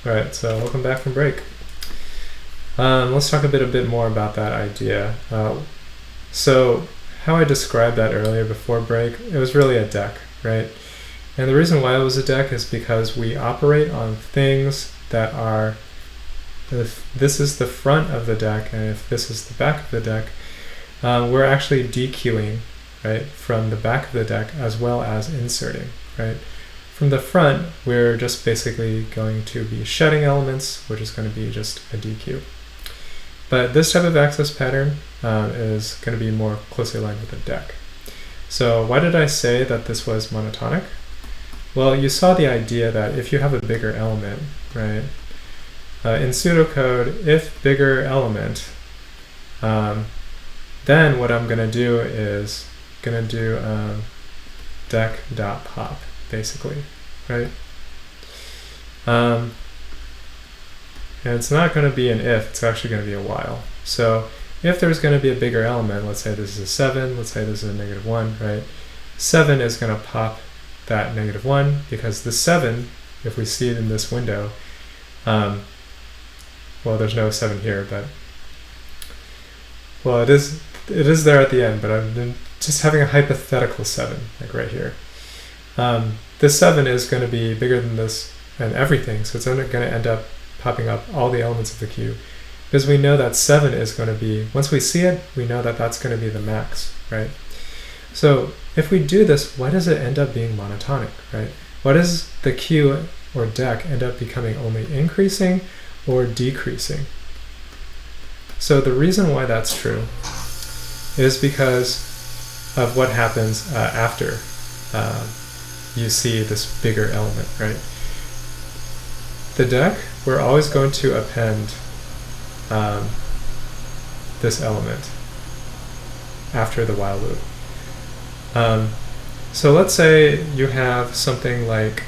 Alright, so welcome back from break. Let's talk a bit more about that idea. So how I described that earlier before break, it was really a deck, right? And the reason why it was a deck is because we operate on things that are, if this is the front of the deck and if this is the back of the deck, we're actually dequeuing, right, from the back of the deck as well as inserting, right? From the front, we're just basically going to be shedding elements, which is going to be just a dequeue. But this type of access pattern is going to be more closely aligned with a deck. So why did I say that this was monotonic? Well, you saw the idea that if you have a bigger element, right, in pseudocode, if bigger element, then what I'm going to do is going to do deck.pop, basically, right? And it's not going to be an if, it's actually going to be a while. So if there's going to be a bigger element, let's say this is a 7, let's say this is a -1, right? 7 is going to pop that -1 because the 7, if we see it in this window, well, there's no 7 here, but, well, it is there at the end, but I'm just having a hypothetical 7, like right here. This 7 is going to be bigger than this and everything, so it's going to end up popping up all the elements of the queue, because we know that 7 is going to be, once we see it, we know that that's going to be the max, right? So if we do this, why does it end up being monotonic, right? Why does the queue or deck end up becoming only increasing or decreasing? So the reason why that's true is because of what happens after you see this bigger element, right? The deck, we're always going to append this element after the while loop. So let's say you have something like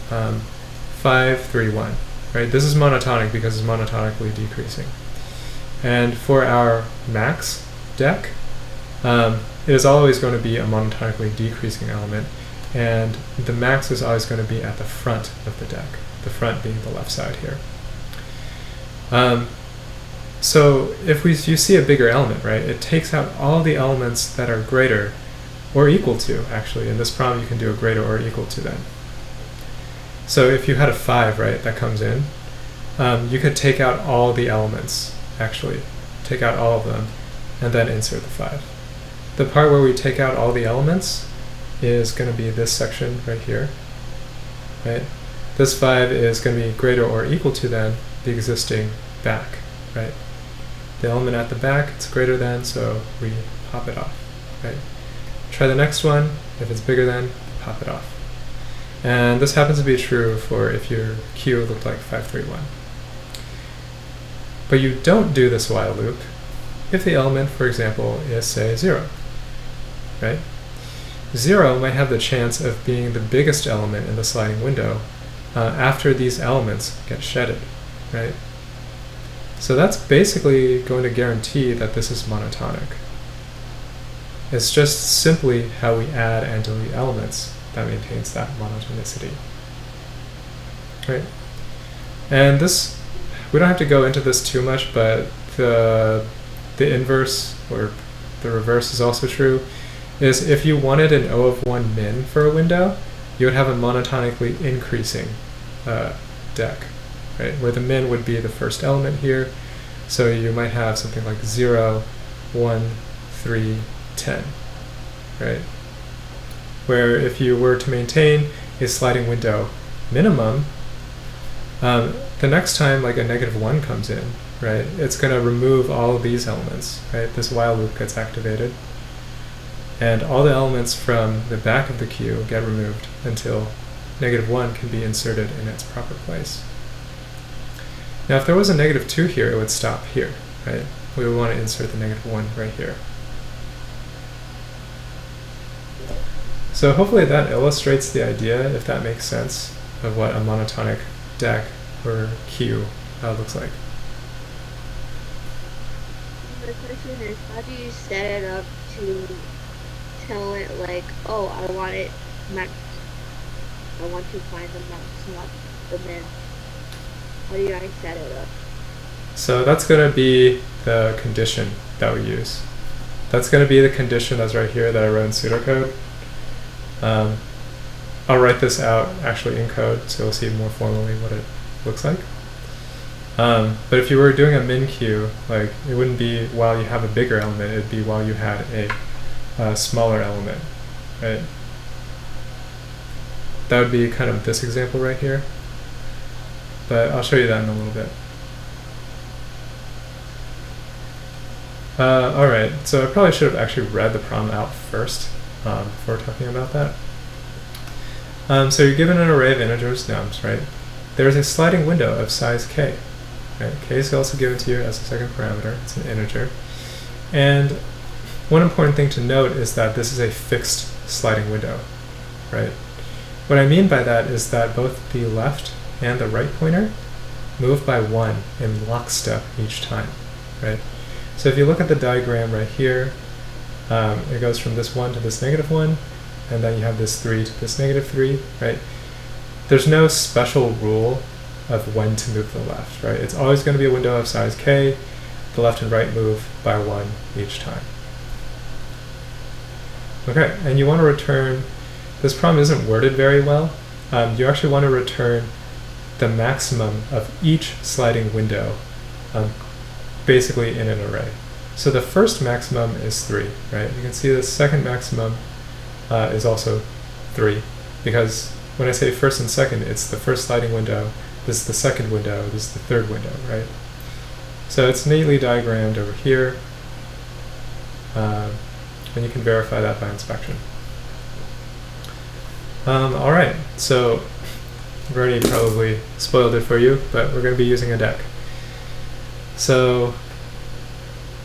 5, 3, 1, right? This is monotonic because it's monotonically decreasing. And for our max deck, it is always going to be a monotonically decreasing element, and the max is always going to be at the front of the deck, the front being the left side here. So if you see a bigger element, right, it takes out all the elements that are greater or equal to, actually. In this problem, you can do a greater or equal to then. So if you had a 5, right, that comes in, you could take out all the elements, actually. Take out all of them, and then insert the 5. The part where we take out all the elements is going to be this section right here, right? This 5 is going to be greater or equal to then the existing back, right? The element at the back, it's greater than, so we pop it off, right? Try the next one. If it's bigger than, pop it off. And this happens to be true for if your queue looked like 5, 3, 1. But you don't do this while loop if the element, for example, is, say, 0, right? 0 might have the chance of being the biggest element in the sliding window after these elements get shedded, right? So that's basically going to guarantee that this is monotonic. It's just simply how we add and delete elements that maintains that monotonicity, right? And this, we don't have to go into this too much, but the inverse, or the reverse is also true, is if you wanted an O of 1 min for a window, you would have a monotonically increasing deck, right? Where the min would be the first element here. So you might have something like 0, 1, 3, 10, right? Where if you were to maintain a sliding window minimum, the next time like a -1 comes in, right, it's going to remove all of these elements, right? This while loop gets activated, and all the elements from the back of the queue get removed until -1 can be inserted in its proper place. Now if there was a -2 here, it would stop here, right? We would want to insert the -1 right here. So hopefully that illustrates the idea, if that makes sense, of what a monotonic deck or queue looks like. The question is, how do you set it up to tell it like, oh, I want it max. I want to find the max, not the min. How do I set it up? So that's going to be the condition that we use. That's going to be the condition that's right here that I wrote in pseudocode. I'll write this out actually in code, so you'll see more formally what it looks like. But if you were doing a min queue, like it wouldn't be while you have a bigger element, it'd be while you had a smaller element, right? That would be kind of this example right here. But I'll show you that in a little bit. Alright, so I probably should have actually read the problem out first before talking about that. So you're given an array of integers, nums, right? There's a sliding window of size k. Right? K is also given to you as a second parameter. It's an integer. And one important thing to note is that this is a fixed sliding window, right? What I mean by that is that both the left and the right pointer move by 1 in lockstep each time, right? So if you look at the diagram right here, it goes from this 1 to this -1, and then you have this 3 to this -3, right? There's no special rule of when to move to the left, right? It's always going to be a window of size k. The left and right move by 1 each time. Okay, and you want to return, this problem isn't worded very well. You actually want to return the maximum of each sliding window basically in an array. So the first maximum is 3, right? You can see the second maximum is also 3, because when I say first and second, it's the first sliding window, this is the second window, this is the third window, right? So it's neatly diagrammed over here, and you can verify that by inspection. All right, so I've already probably spoiled it for you, but we're going to be using a deck. So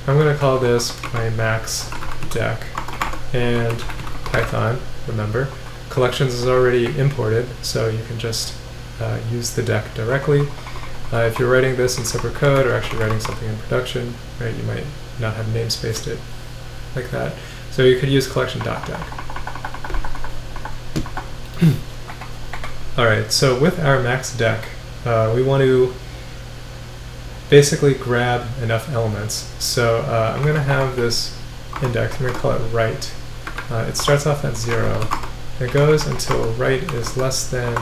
I'm going to call this my max deck, and Python, remember, collections is already imported, so you can just use the deck directly. If you're writing this in separate code or actually writing something in production, right, you might not have namespaced it like that. So you could use collection.deck. All right, so with our max deck, we want to basically grab enough elements. So I'm going to have this index, I'm going to call it right. It starts off at 0. It goes until right is less than,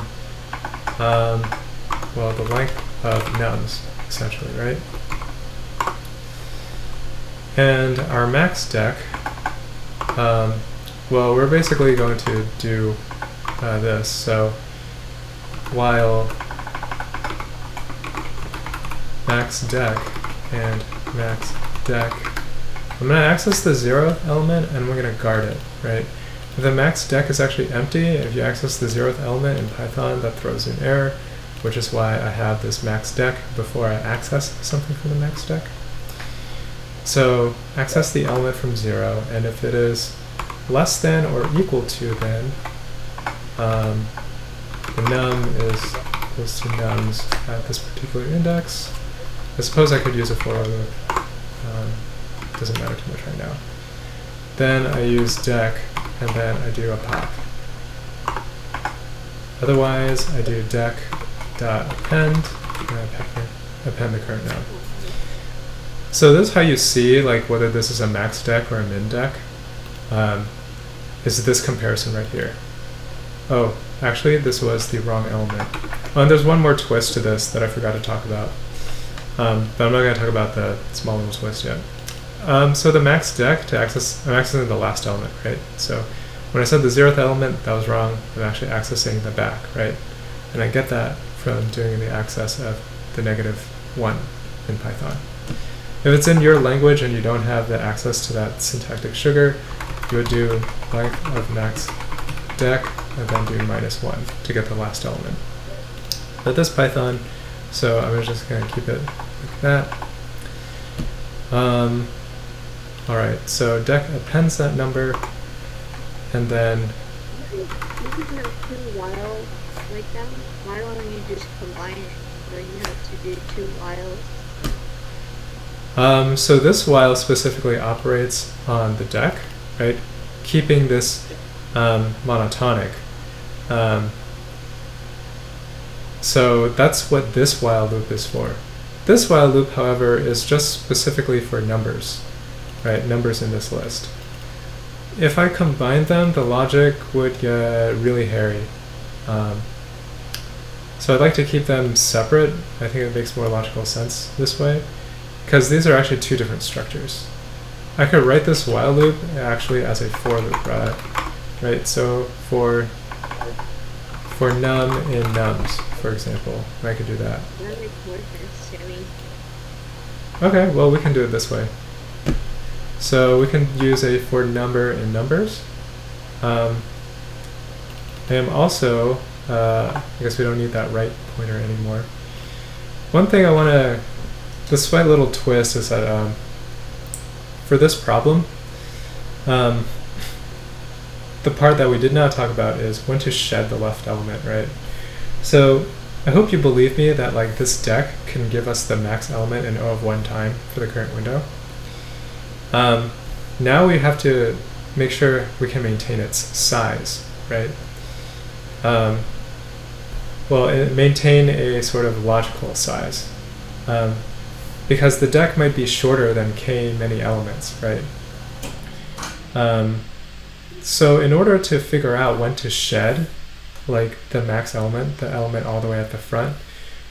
well, the length of nums, essentially, right? And our max deck, well, we're basically going to do this. So while max deck and max deck, I'm going to access the 0th element and we're going to guard it, right? If the max deck is actually empty, if you access the 0th element in Python, that throws an error, which is why I have this max deck before I access something from the max deck. So access the element from 0, and if it is less than or equal to, then the num is equals to nums at this particular index. I suppose I could use a for loop. Doesn't matter too much right now. Then I use deck, and then I do a pop. Otherwise, I do deck.append, and I append the current node. So this is how you see like whether this is a max deck or a min deck. Is this comparison right here. Oh, actually this was the wrong element. Oh, and there's one more twist to this that I forgot to talk about. But I'm not going to talk about the small little twist yet. So the max deck, to access, I'm accessing the last element, right? So when I said the 0th element, that was wrong. I'm actually accessing the back, right? And I get that from doing the access of the -1 in Python. If it's in your language and you don't have the access to that syntactic sugar, you would do length of max deck and then do -1 to get the last element. But this Python, so I'm just going to keep it like that. All right, so deck appends that number, and then You could have two whiles like that. Why don't you just combine it? So you have to do 2 whiles. So this while specifically operates on the deck, right? Keeping this monotonic. So that's what this while loop is for. This while loop, however, is just specifically for numbers, right? Numbers in this list. If I combine them, the logic would get really hairy. So I'd like to keep them separate. I think it makes more logical sense this way, because these are actually two different structures. I could write this while loop actually as a for loop, right? So for num in nums, for example, I could do that. That makes more sense to me. Okay, well we can do it this way. So we can use a for number in numbers. I am also, I guess we don't need that right pointer anymore. One thing I want to, this slight little twist is that for this problem, the part that we did not talk about is when to shed the left element, right? So I hope you believe me that like this deck can give us the max element in O of 1 time for the current window. Now we have to make sure we can maintain its size, right? Maintain a sort of logical size. Because the deck might be shorter than k many elements, right? So in order to figure out when to shed like the max element, the element all the way at the front,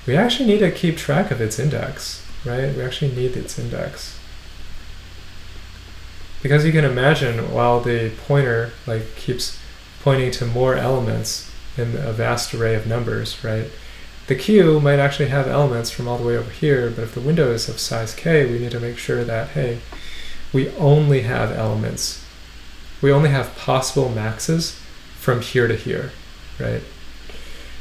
we actually need to keep track of its index, right? We actually need its index. Because you can imagine while the pointer like keeps pointing to more elements in a vast array of numbers, right? The queue might actually have elements from all the way over here, but if the window is of size k, we need to make sure that, hey, we only have elements. We only have possible maxes from here to here, right?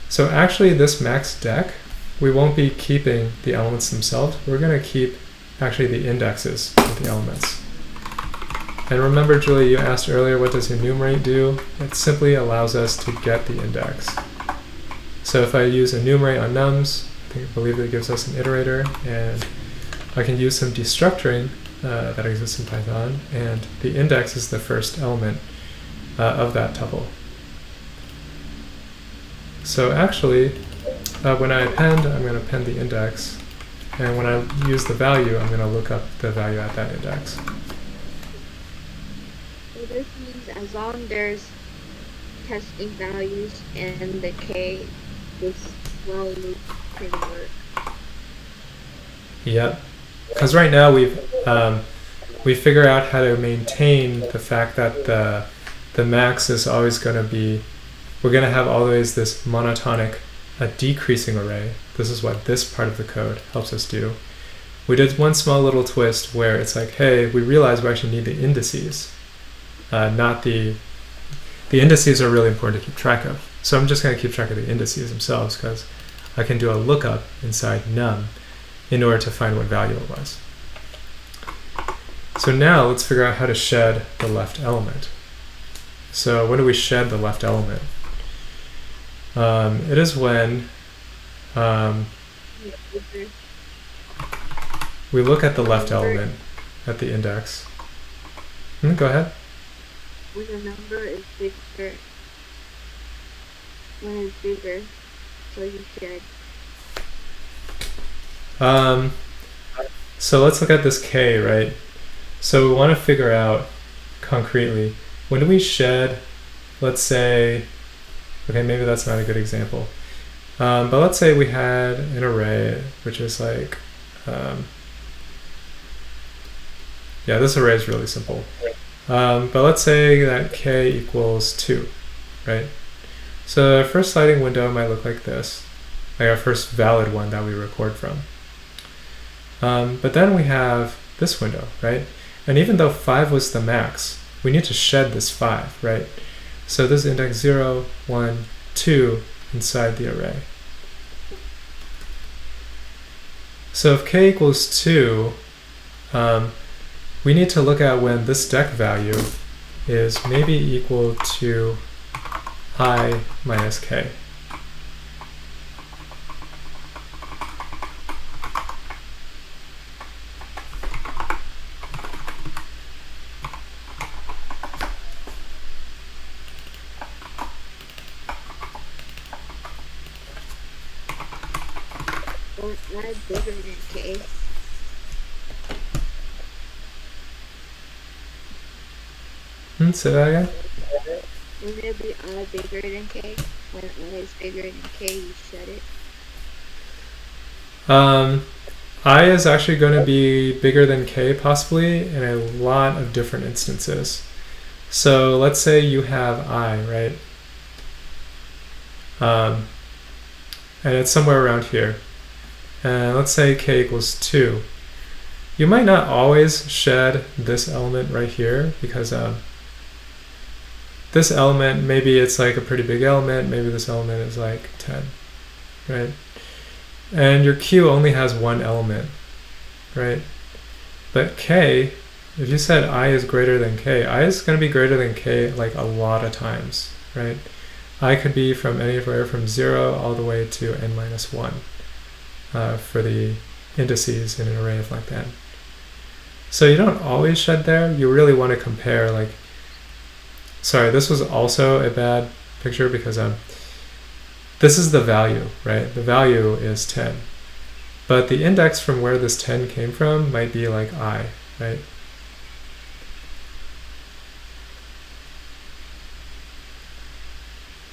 So actually this max deck, we won't be keeping the elements themselves. We're going to keep actually the indexes of the elements. And remember, Julie, you asked earlier, what does enumerate do? It simply allows us to get the index. So if I use enumerate on nums, I believe it gives us an iterator, and I can use some destructuring that exists in Python, and the index is the first element of that tuple. So actually, when I append, I'm going to append the index, and when I use the value, I'm going to look up the value at that index. So this means as long as there's testing values and the k, this while loop can work. Yep. Because right now we figure out how to maintain the fact that the max is always going to be, we're going to have always this monotonic decreasing array. This is what this part of the code helps us do. We did one small little twist where it's like, hey, we realize we actually need the indices, not the indices are really important to keep track of. So I'm just going to keep track of the indices themselves because I can do a lookup inside num in order to find what value it was. So now let's figure out how to shed the left element. So when do we shed the left element? It is when we look at the left element at the index. Go ahead. When the number is bigger, when it's bigger, so you should. So let's look at this k, right? So we want to figure out concretely, when do we shed, let's say, okay, maybe that's not a good example, but let's say we had an array, which is like, yeah, this array is really simple. But let's say that k equals 2, right? So our first sliding window might look like this, like our first valid one that we record from. But then we have this window, right? And even though 5 was the max, we need to shed this 5, right? So this is index 0, 1, 2 inside the array. So if k equals 2, we need to look at when this deck value is maybe equal to I minus k. Or I bigger than K? Say that again? Wouldn't it be I bigger than K? When I is bigger than K, you shut it. I is actually going to be bigger than K possibly in a lot of different instances. So let's say you have I, right? And it's somewhere around here. And let's say K equals 2. You might not always shed this element right here because this element, maybe it's like a pretty big element, maybe this element is like 10, right? And your Q only has one element, right? But K, if you said I is greater than K, I is going to be greater than K like a lot of times, right? I could be from anywhere from 0 all the way to n minus 1 for the indices in an array of like that. So you don't always shed there. You really want to compare, like, sorry, this was also a bad picture because this is the value, right? The value is 10. But the index from where this 10 came from might be like I, right?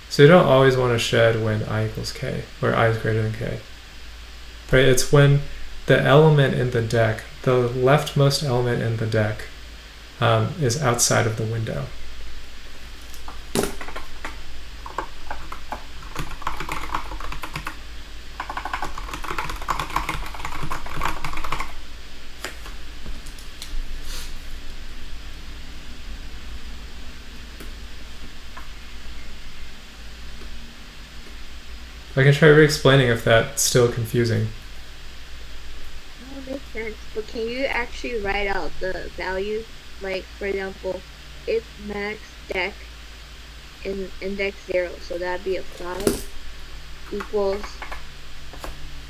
So you don't always want to shed when I equals K, or I is greater than K. Right? It's when the element in the deck, the leftmost element in the deck, is outside of the window. I can try re-explaining if that's still confusing. That makes sense. But can you actually write out the value? Like, for example, if max deck in index 0, so that'd be a 5 equals,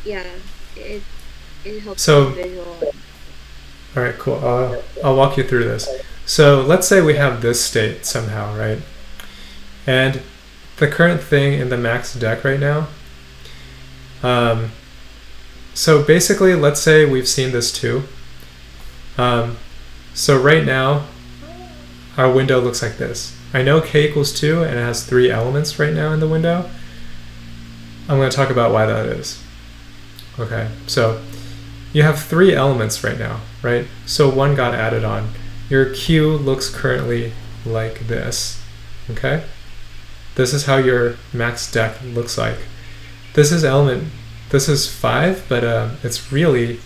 yeah, it helps So, me visualize. all right, cool. I'll walk you through this. So let's say we have this state somehow, right? And the current thing in the max deck right now. So basically, let's say we've seen this too. So right now, our window looks like this. I know K equals 2 and it has 3 elements right now in the window. I'm going to talk about why that is. Okay, so you have 3 elements right now, right? So 1 got added on. Your Q looks currently like this, okay? This is how your max deck looks like. This is 5, but it's really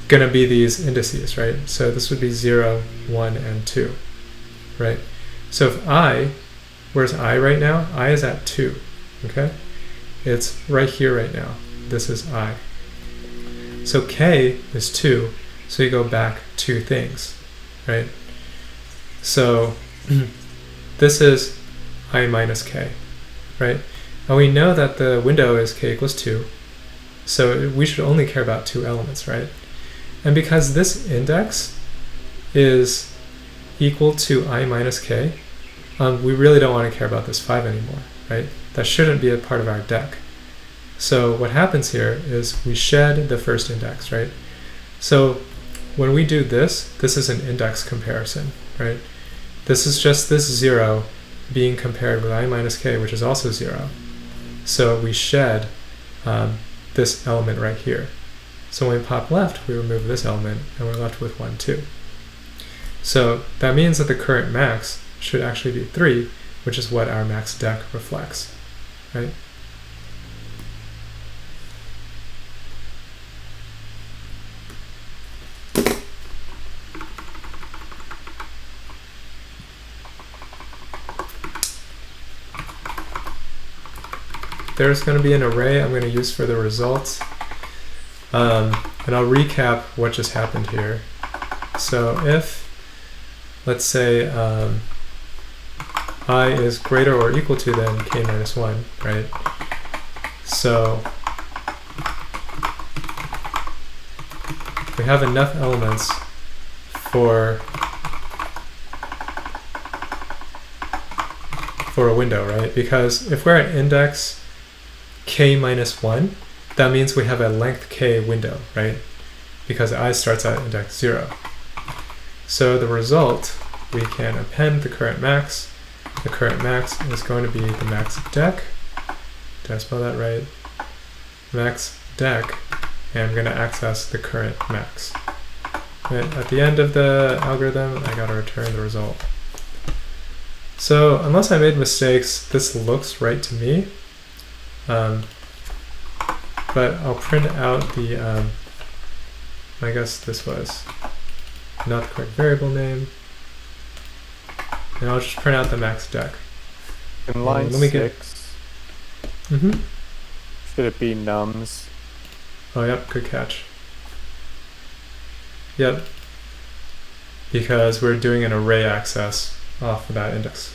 going to be these indices, right? So this would be 0, 1, and 2, right? So if where's I right now? I is at 2, okay? It's right here right now. This is I. So K is 2, so you go back 2 things, right? So this is I minus K, right? And we know that the window is K equals 2, so we should only care about 2 elements, right? And because this index is equal to I minus K, we really don't want to care about this 5 anymore, right? That shouldn't be a part of our deck. So what happens here is we shed the first index, right? So when we do this, this is an index comparison, right? This is just this 0 being compared with I minus K, which is also 0. So we shed this element right here. So when we pop left, we remove this element, and we're left with 1, 2. So that means that the current max should actually be 3, which is what our max deck reflects, right? There's going to be an array I'm going to use for the results. And I'll recap what just happened here. So if, let's say, I is greater or equal to than K minus 1, right? So we have enough elements for a window, right? Because if we're at index K minus 1, that means we have a length k window, right? Because I starts at index 0. So the result, we can append the current max. The current max is going to be the max dec. Did I spell that right? Max dec, and I'm going to access the current max. Right, at the end of the algorithm, I got to return the result. So unless I made mistakes, this looks right to me. But I'll print out the, I guess this was not the correct variable name. And I'll just print out the max dec. In line let me 6, should it be nums? Oh, yep, good catch. Yep. Because we're doing an array access off of that index.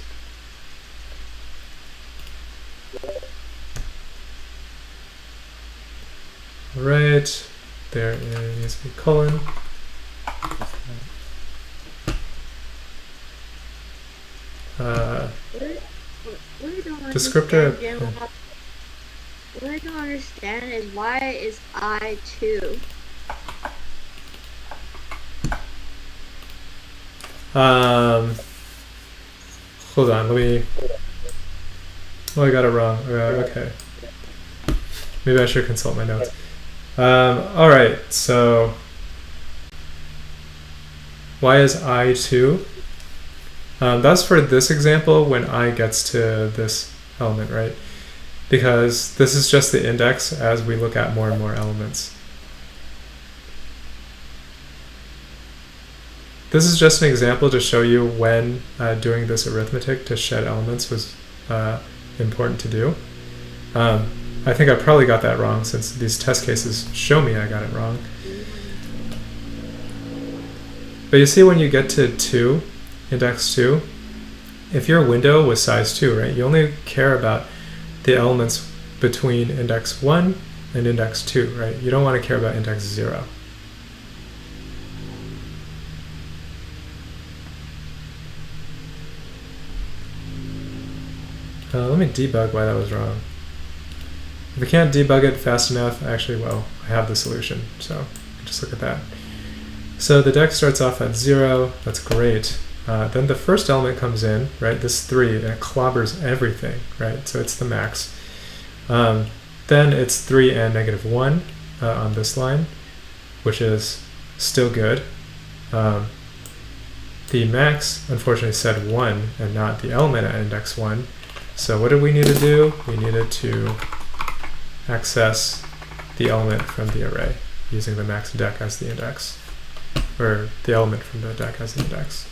Alright, there needs to be colon. What I don't Descriptor. What I don't understand is why is I 2? Hold on, let me. Oh, I got it wrong. Okay. Maybe I should consult my notes. Alright, so why is I 2? That's for this example when I gets to this element, right? Because this is just the index as we look at more and more elements. This is just an example to show you when doing this arithmetic to shed elements was important to do. I think I probably got that wrong since these test cases show me I got it wrong. But you see when you get to 2, index 2, if your window was size 2, right, you only care about the elements between index 1 and index 2, right? You don't want to care about index 0. Let me debug why that was wrong. If I can't debug it fast enough, actually, well, I have the solution, so just look at that. So the dec starts off at 0, that's great. Then the first element comes in, right, this 3, and it clobbers everything, right, so it's the max. Then it's 3 and negative 1 on this line, which is still good. The max, unfortunately, said 1 and not the element at index 1. So what did we need to do? We needed to access the element from the array using the max dec as the index, or the element from the dec as the index.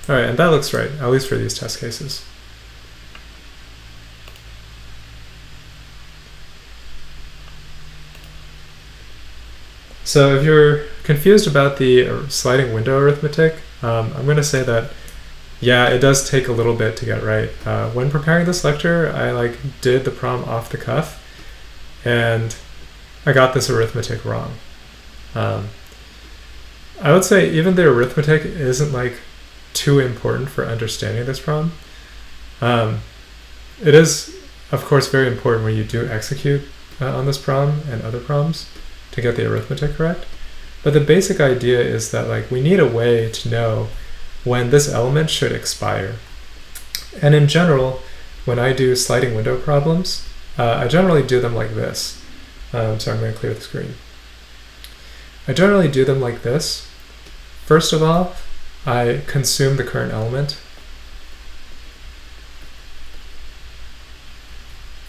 All right, and that looks right, at least for these test cases. So if you're confused about the sliding window arithmetic, I'm going to say that yeah, it does take a little bit to get right. When preparing this lecture, I did the problem off the cuff, and I got this arithmetic wrong. I would say even the arithmetic isn't too important for understanding this problem. It is, of course, very important when you do execute on this problem and other problems to get the arithmetic correct. But the basic idea is that we need a way to know when this element should expire. And in general, when I do sliding window problems, I generally do them like this. So I'm going to clear the screen. I generally do them like this. First of all, I consume the current element.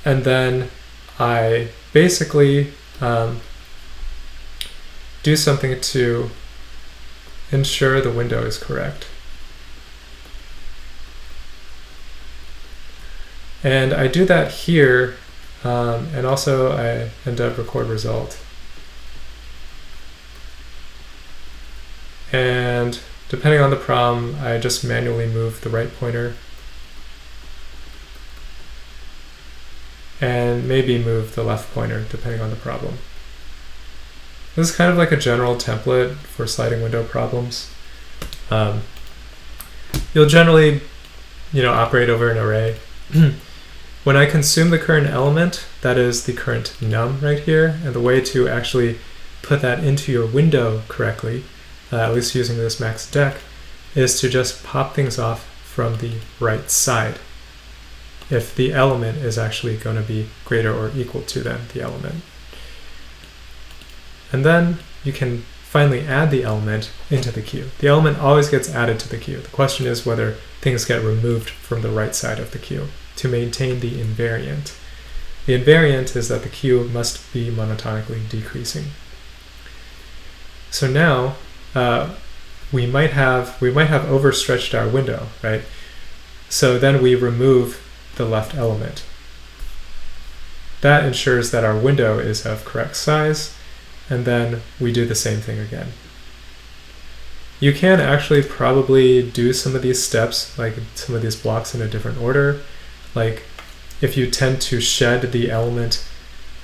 And then I basically do something to ensure the window is correct. And I do that here, and also I end up record result. And depending on the problem, I just manually move the right pointer and maybe move the left pointer depending on the problem. This is kind of like a general template for sliding window problems. You'll generally, operate over an array. when I consume the current element, that is the current num right here, and the way to actually put that into your window correctly, at least using this max dec, is to just pop things off from the right side if the element is actually going to be greater or equal to then the element. And then you can finally add the element into the queue. The element always gets added to the queue. The question is whether things get removed from the right side of the queue to maintain the invariant. The invariant is that the queue must be monotonically decreasing. So now we might have overstretched our window, right? So then we remove the left element. That ensures that our window is of correct size, and then we do the same thing again. You can actually probably do some of these steps, like some of these blocks, in a different order. Like if you tend to shed the element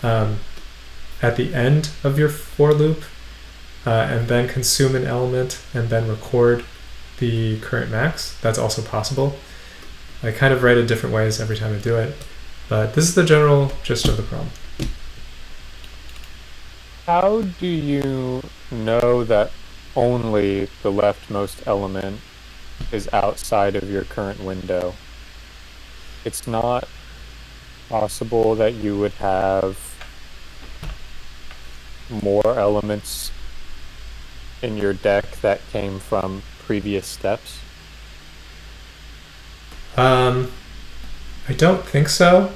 at the end of your for loop, and then consume an element and then record the current max, that's also possible. I kind of write it different ways every time I do it, but this is the general gist of the problem. How do you know that only the leftmost element is outside of your current window? It's not possible that you would have more elements in your deck that came from previous steps? I don't think so.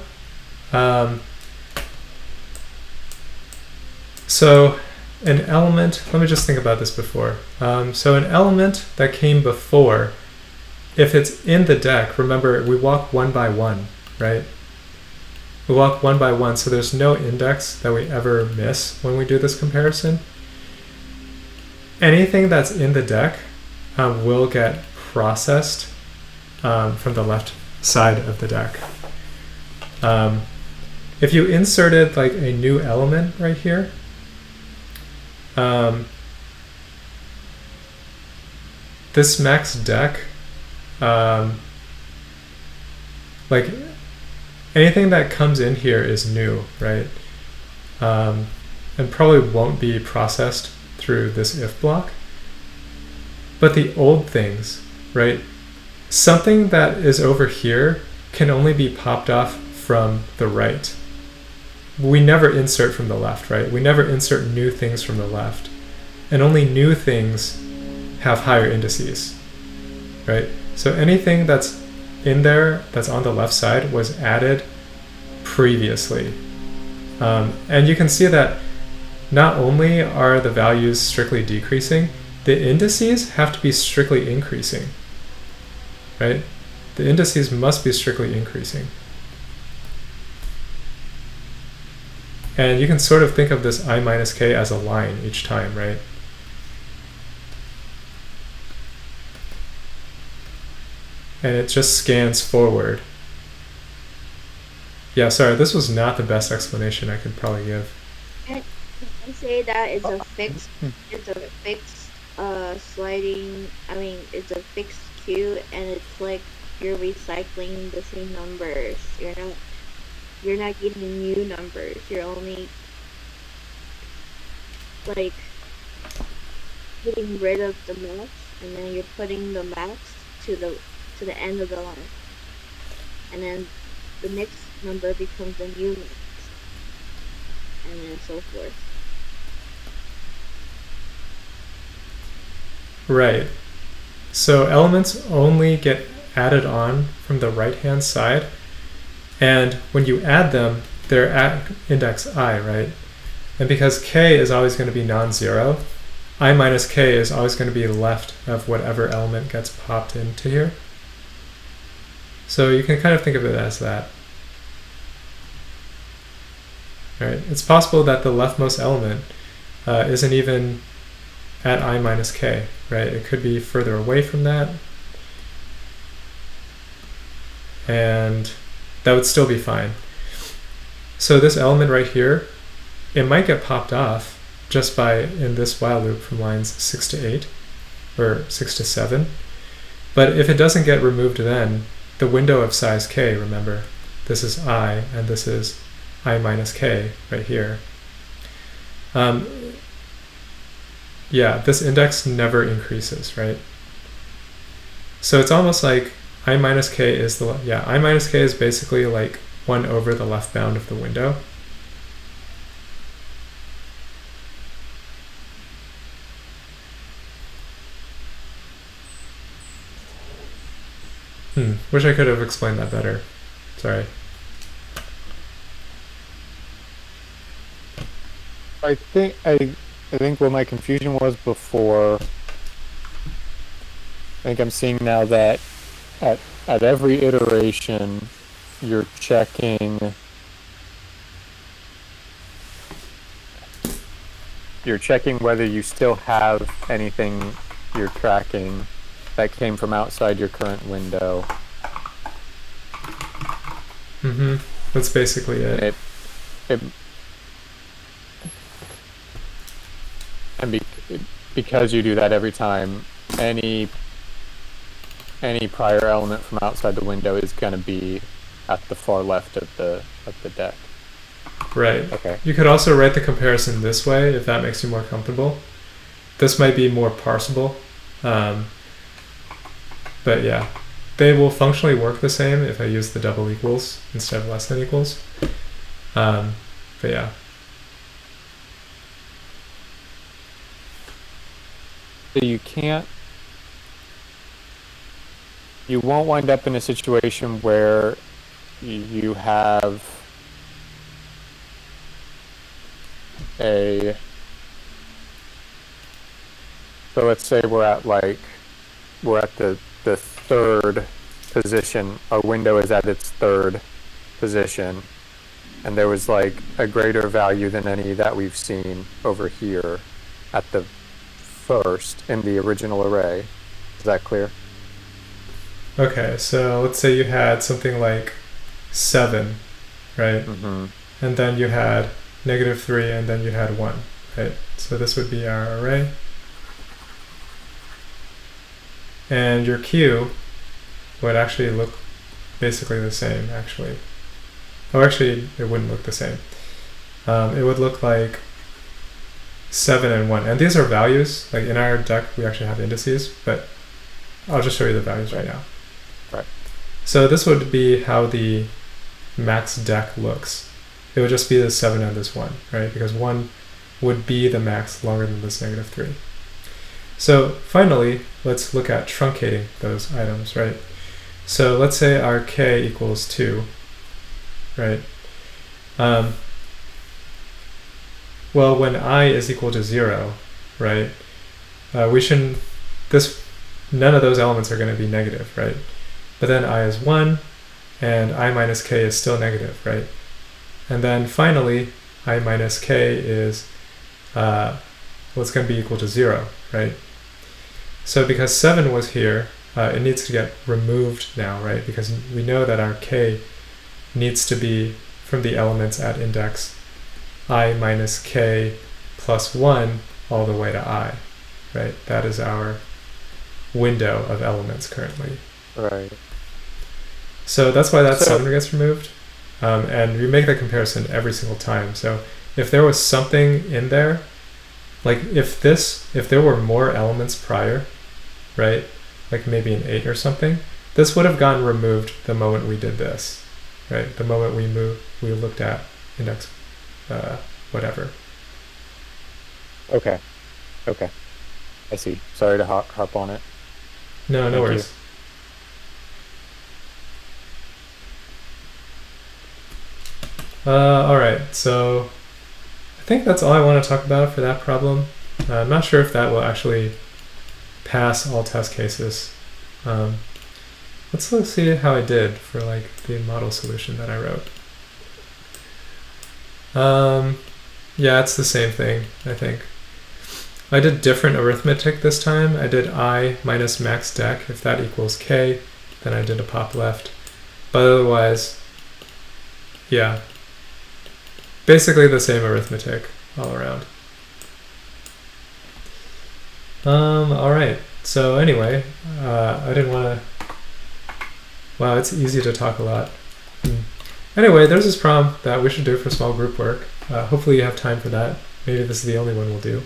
So an element, let me just think about this before. So an element that came before, if it's in the deck, remember we walk one by one, right? We walk one by one, so there's no index that we ever miss when we do this comparison. Anything that's in the deck will get processed from the left side of the deck. If you inserted like a new element right here, this max dec, like anything that comes in here is new, right? And probably won't be processed through this if block. But the old things, right? Something that is over here can only be popped off from the right. We never insert from the left, right? We never insert new things from the left. And only new things have higher indices, right? So anything that's in there that's on the left side was added previously. And you can see that not only are the values strictly decreasing, the indices have to be strictly increasing, right? The indices must be strictly increasing. And you can sort of think of this I minus k as a line each time, right? And it just scans forward. Yeah, sorry, this was not the best explanation I could probably give. And I say that it's a fixed sliding, it's a fixed queue, and it's like you're recycling the same numbers. You're not getting new numbers. You're only like getting rid of the max, and then you're putting the max to the end of the line, and then the next number becomes a new max, and then so forth. Right. So elements only get added on from the right-hand side, and when you add them, they're at index I, right? And because k is always going to be non-zero, I minus k is always going to be left of whatever element gets popped into here. So you can kind of think of it as that. Right? It's possible that the leftmost element isn't even at I minus k, right? It could be further away from that. And that would still be fine. So this element right here, it might get popped off just by, in this while loop from lines 6 to 8, or 6 to 7. But if it doesn't get removed then, the window of size k, remember, this is I, and this is I minus k right here. Yeah, this index never increases, right? So it's almost like I minus k is I minus k is basically like 1 over the left bound of the window. Wish I could have explained that better. Sorry. I think what my confusion was before, I think I'm seeing now that at every iteration you're checking whether you still have anything you're tracking that came from outside your current window. That's basically it. Because you do that every time, any prior element from outside the window is going to be at the far left of the deck. Right. Okay. You could also write the comparison this way if that makes you more comfortable. This might be more parsable. But yeah, they will functionally work the same if I use the double equals instead of less than equals. But yeah. So you won't wind up in a situation where you have so let's say we're at the third position, our window is at its third position, and there was like a greater value than any that we've seen over here at the first in the original array. Is that clear? Okay, so let's say you had something like 7, right? And then you had -3, and then you had 1, right? So this would be our array. And your queue would actually look basically the same, actually. Oh, actually, it wouldn't look the same. It would look like 7 and 1. And these are values. Like in our deck, we actually have indices, but I'll just show you the values right now. Right. So this would be how the max deck looks. It would just be this 7 and this 1, right? Because 1 would be the max longer than this -3. So finally, let's look at truncating those items, right? So let's say our k equals 2, right? Well, when I is equal to 0, right? None of those elements are going to be negative, right? But then I is 1, and I minus k is still negative, right? And then finally, I minus k is, it's going to be equal to 0, right? So because 7 was here, it needs to get removed now, right? Because we know that our k needs to be from the elements at index I minus k plus 1 all the way to I, right? That is our window of elements currently. Right. So that's why that 7 gets removed. And we make that comparison every single time. So if there was something in there, like if there were more elements prior, right? Like maybe an 8 or something, this would have gotten removed the moment we did this, right? The moment we looked at index whatever. Okay. I see. Sorry to harp on it. No worries. All right, so I think that's all I want to talk about for that problem. I'm not sure if that will actually pass all test cases. Let's see how I did for like the model solution that I wrote. Yeah, it's the same thing, I think. I did different arithmetic this time. I did I minus max deck. If that equals k, then I did a pop left. But otherwise, yeah, basically the same arithmetic all around. All right. So anyway, I didn't want to. Wow, it's easy to talk a lot. Anyway, there's this problem that we should do for small group work. Hopefully you have time for that. Maybe this is the only one we'll do.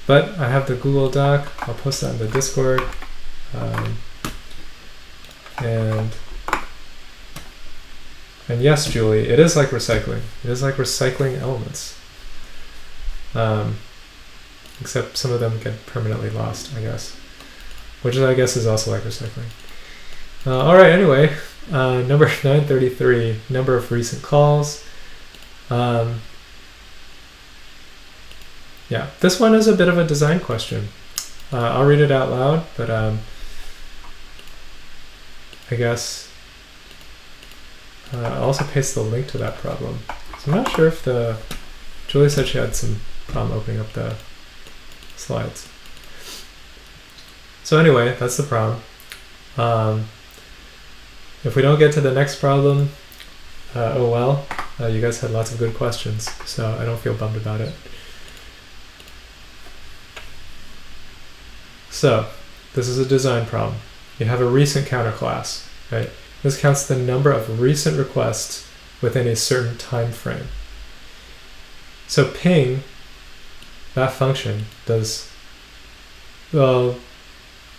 But I have the Google Doc. I'll post that in the Discord. And yes, Julie, it is like recycling. It is like recycling elements. Except some of them get permanently lost, I guess. Which I guess is also like recycling. All right, anyway, number 933, number of recent calls. Yeah, this one is a bit of a design question. I'll read it out loud, but I guess I'll also paste the link to that problem. So I'm not sure if Julie said she had some problem opening up the slides. So anyway, that's the problem. If we don't get to the next problem, oh well, you guys had lots of good questions, so I don't feel bummed about it. So, this is a design problem. You have a recent counter class, right? This counts the number of recent requests within a certain time frame. So ping, that function, does, well,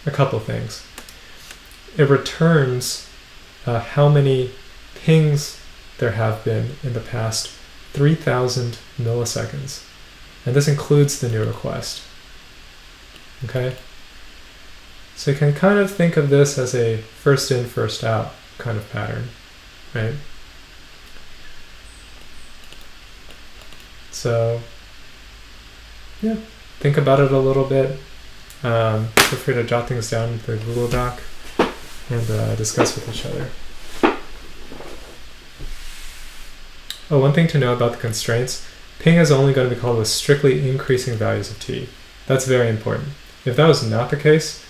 a couple things. It returns how many pings there have been in the past 3,000 milliseconds. And this includes the new request. Okay? So you can kind of think of this as a first in, first out kind of pattern, right? So, yeah, think about it a little bit. Feel free to jot things down in the Google Doc and discuss with each other. Oh, one thing to know about the constraints, ping is only going to be called with strictly increasing values of t. That's very important. If that was not the case,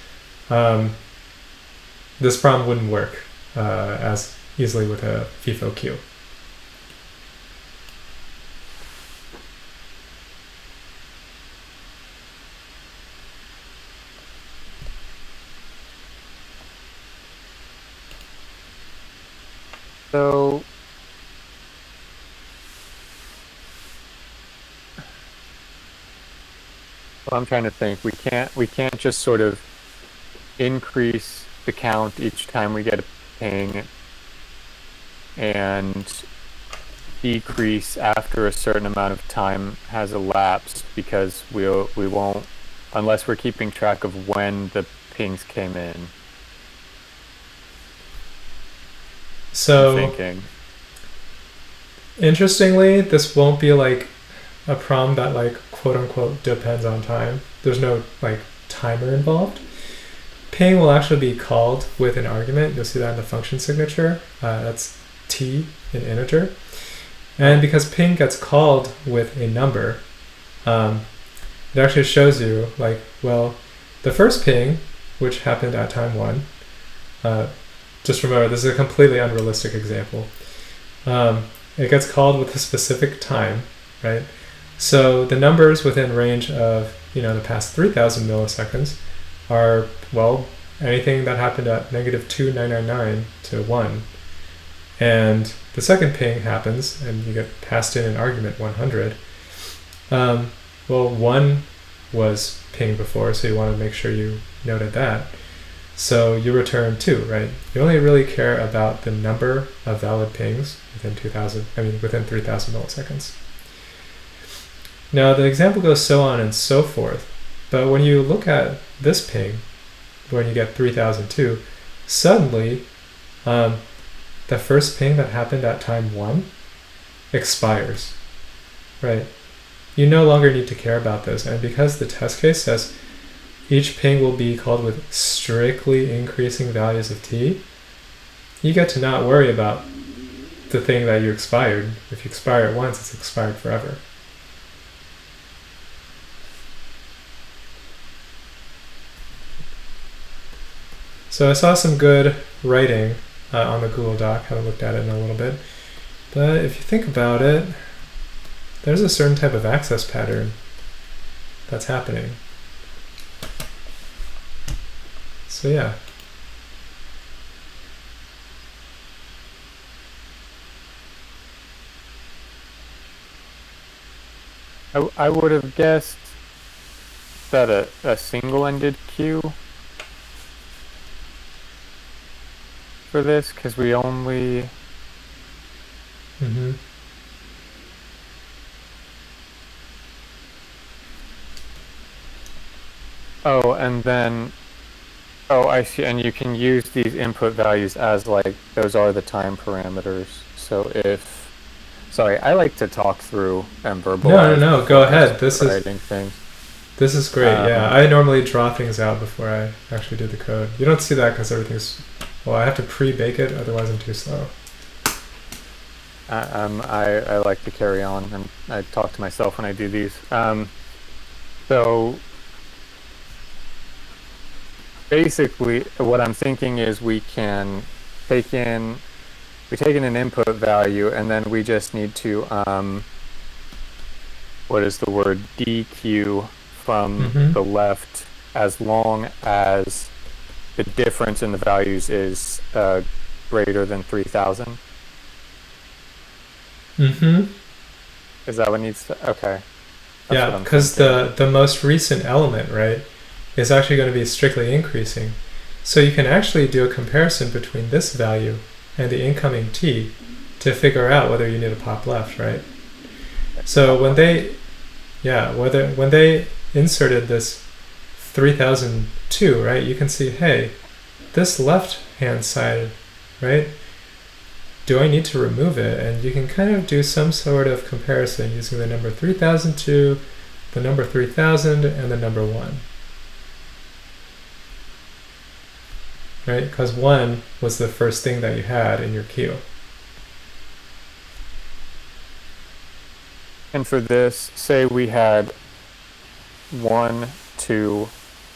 this problem wouldn't work as easily with a FIFO queue. So I'm trying to think. We can't just sort of increase the count each time we get a ping and decrease after a certain amount of time has elapsed, because we won't, unless we're keeping track of when the pings came in. So, I'm thinking. Interestingly, this won't be like a problem that like quote unquote depends on time. There's no like timer involved. Ping will actually be called with an argument. You'll see that in the function signature. That's t in integer. And because ping gets called with a number, it actually shows you like, well, the first ping, which happened at time 1, just remember this is a completely unrealistic example. It gets called with a specific time, right? So the numbers within range of, the past 3,000 milliseconds are, well, anything that happened at -2,999 to 1. And the second ping happens, and you get passed in an argument 100. Well, 1 was pinged before, so you want to make sure you noted that. So you return 2, right? You only really care about the number of valid pings within 3,000 milliseconds. Now the example goes so on and so forth, but when you look at this ping, when you get 3002, suddenly the first ping that happened at time 1 expires, right? You no longer need to care about this, and because the test case says each ping will be called with strictly increasing values of t, you get to not worry about the thing that you expired. If you expire it once, it's expired forever. So I saw some good writing on the Google Doc, haven't looked at it in a little bit, but if you think about it, there's a certain type of access pattern that's happening. So yeah. I would have guessed that a single-ended queue for this, because we only... Mm-hmm. Oh, and then... Oh, I see, and you can use these input values as, like, those are the time parameters. So if... Sorry, I like to talk through and verbalize No. before Go I ahead. start writing things. This is great. Yeah, Um, I normally draw things out before I actually do the code. You don't see that because everything's. Well, I have to pre-bake it, otherwise I'm too slow. I like to carry on, and I talk to myself when I do these. So basically, what I'm thinking is we take in an input value, and then we just need to what is the word, dequeue from Mm-hmm. the left, as long as the difference in the values is greater than 3000. Mm-hmm. Is that what needs to? Okay. That's what Yeah, I'm because thinking. the most recent element, right, is actually going to be strictly increasing. So you can actually do a comparison between this value and the incoming t to figure out whether you need a pop left, right? So when they inserted this 3002, right, you can see, hey, this left hand side, right, do I need to remove it? And you can kind of do some sort of comparison using the number 3002, the number 3000, and the number 1. Right? Because 1 was the first thing that you had in your queue. And for this, say we had 1, 2,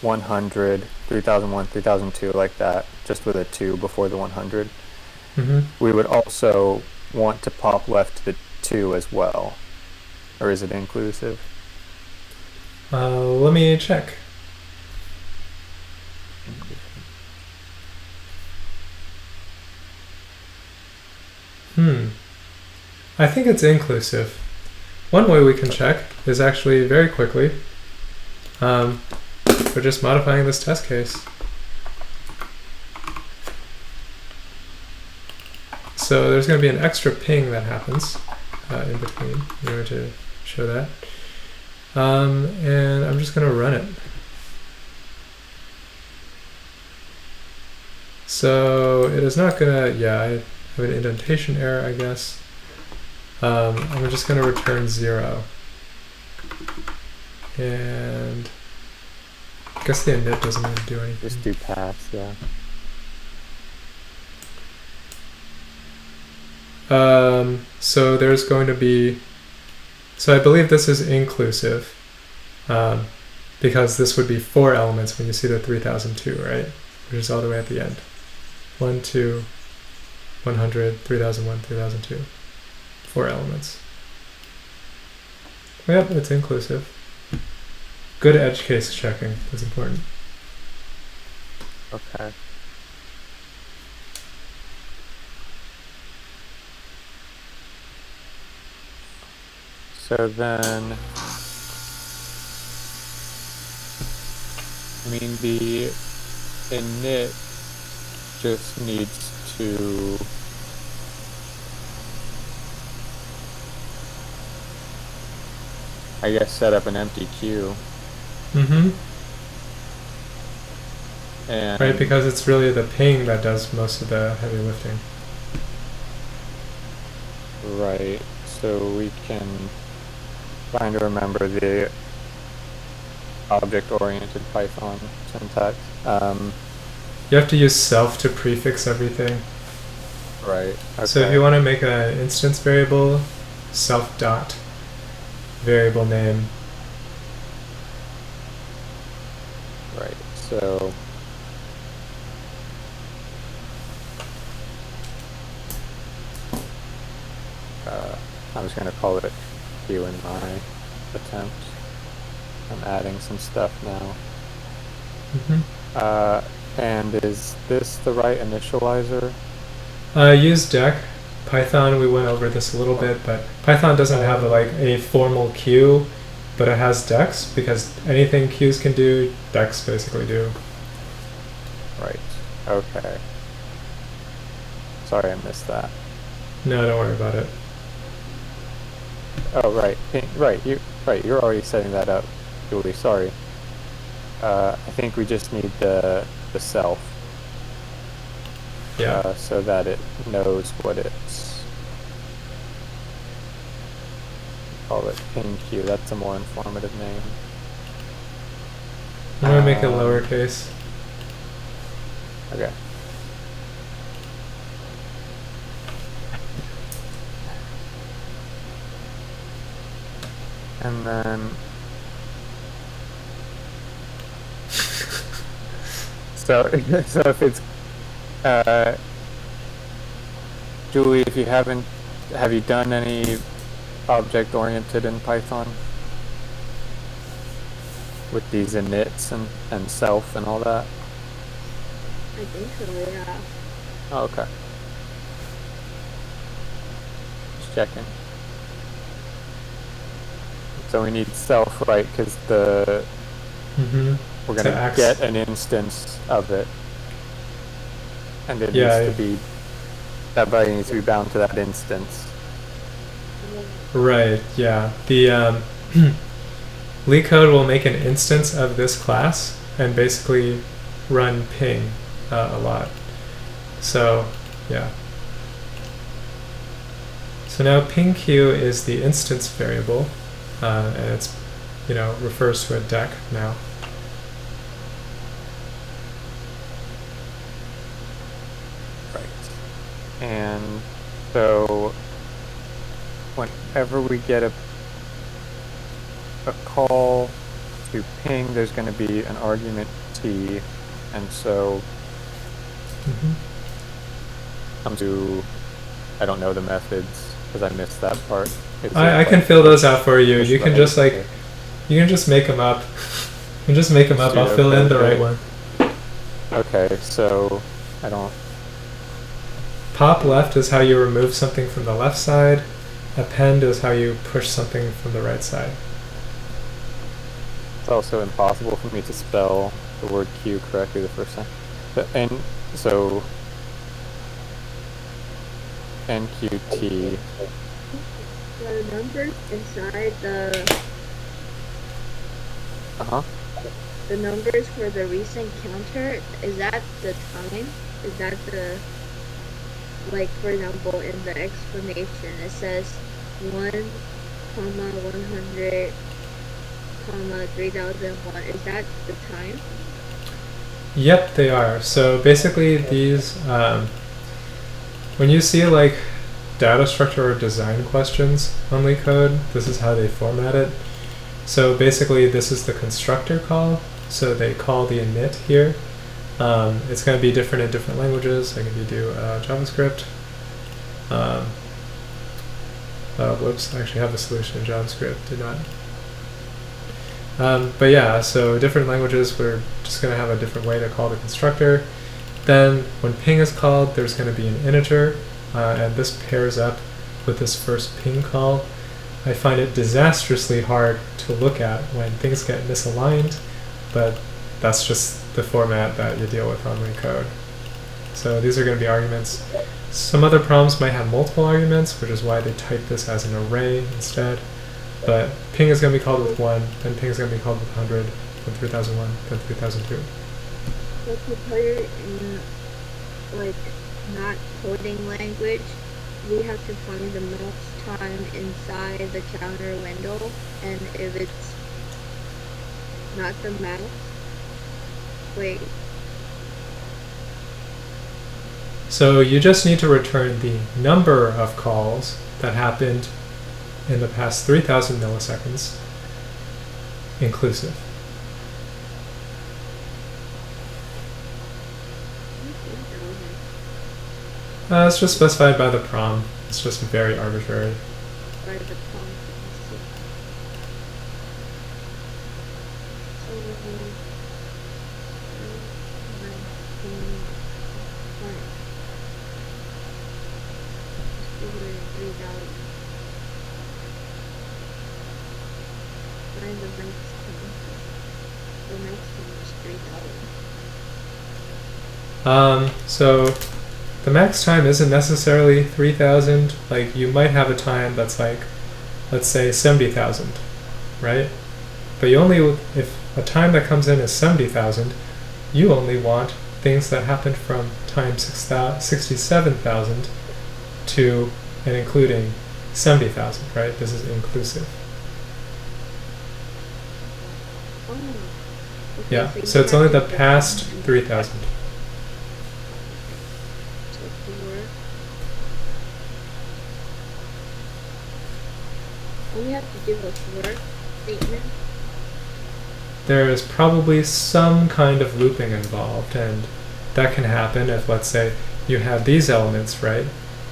100, 3001, 3002, like that, just with a 2 before the 100. Mm-hmm. We would also want to pop left the 2 as well. Or is it inclusive? Let me check. I think it's inclusive. One way we can check is actually very quickly. We're just modifying this test case. So there's going to be an extra ping that happens in between in order to show that. And I'm just going to run it. So it is not going to, yeah, I have an indentation error, I guess. I'm just going to return 0. And I guess the init doesn't need to do anything. Just do paths, yeah. So there's going to be, so I believe this is inclusive, because this would be 4 elements when you see the 3002, right? Which is all the way at the end. 1, 2, 100, 3001, 3002. 4 elements. Yep, it's inclusive. Good edge case checking is important. Okay. So then, I mean, the init just needs to I guess set up an empty queue. Mm-hmm. And Right, because it's really the ping that does most of the heavy lifting. right, so we can try to remember the object-oriented Python syntax. You have to use self to prefix everything. Right. Okay. So if you want to make an instance variable, self dot variable name. Right. So I was going to call it Q in my attempt. I'm adding some stuff now. Mm-hmm. And is this the right initializer? Use deck. Python, we went over this a little bit, but Python doesn't have like a formal queue. but it has dex because anything queues can do, dex basically do. Right. Okay. Sorry, I missed that. No, don't worry about it. Oh, right. Right. You're already setting that up, Julie. Sorry. I think we just need the self. Yeah. So that it knows what it's. Call it ping queue. That's a more informative name. I'm gonna make it lowercase. Okay. And then. So if it's. Julie, if you haven't. Have you done any object-oriented in Python? With these inits and self and all that? I think so, yeah. Oh, okay. Just checking. So we need self, right? Because Mm-hmm. we're gonna get an instance of it, and it needs to be, that value needs to be bound to that instance. Right. Yeah. The LeetCode will make an instance of this class and basically run ping a lot. So yeah. So now ping queue is the instance variable, and it's refers to a deck now. Right. And so whenever we get a call to ping, there's going to be an argument t, and so I don't know the methods because I missed that part. I can fill those out for you. You can just you can just make them up. You can just make them up. I'll fill in the right one. Okay, so I don't. Pop left is how you remove something from the left side. Append is how you push something from the right side. It's also impossible for me to spell the word queue correctly the first time. So NQT. The numbers inside the numbers for the recent counter, is that the time? Is that the, like, for example, in the explanation it says 1, 100, 3001. Is that the time? Yep, they are. So basically these, when you see like data structure or design questions on LeetCode, this is how they format it. So basically this is the constructor call. So they call the init here. It's going to be different in different languages. Like if you do JavaScript. Whoops, I actually have a solution in JavaScript. Did not. But yeah, so different languages, we're just going to have a different way to call the constructor. Then when ping is called, there's going to be an integer, and this pairs up with this first ping call. I find it disastrously hard to look at when things get misaligned, but that's just the format that you deal with on LeetCode. So these are going to be arguments. Some other problems might have multiple arguments, which is why they type this as an array instead. But ping is going to be called with 1, then ping is going to be called with 100, then 3001, then 3002. So if you put it in, like, not coding language, we have to find the max time inside the counter window, and if it's not the max, wait. So you just need to return the number of calls that happened in the past 3,000 milliseconds, inclusive. It's just specified by the prom. It's just very arbitrary. By the prom. find the max time. The max time is 3,000. So the max time isn't necessarily 3,000. Like you might have a time that's like, let's say 70,000, right? But you only, if a time that comes in is 70,000, you only want things that happened from time 67,000 to and including 70,000, right? This is inclusive. Oh. Okay, Yeah, you so it's have only to the divide past and 3,000. So 4. And you have to do a 4 statement. There is probably some kind of looping involved, and that can happen if, let's say, you have these elements, right?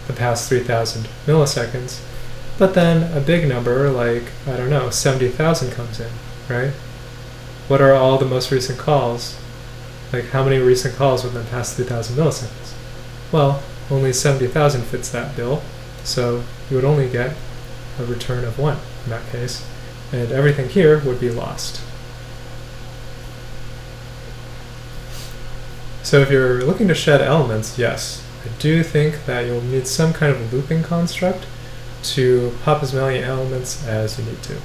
The past 3,000 milliseconds, but then a big number like, I don't know, 70,000 comes in, right? What are all the most recent calls? Like, how many recent calls within the past 3,000 milliseconds? Well, only 70,000 fits that bill, so you would only get a return of 1 in that case, and everything here would be lost. So if you're looking to shed elements, yes, I do think that you'll need some kind of looping construct to pop as many elements as you need to.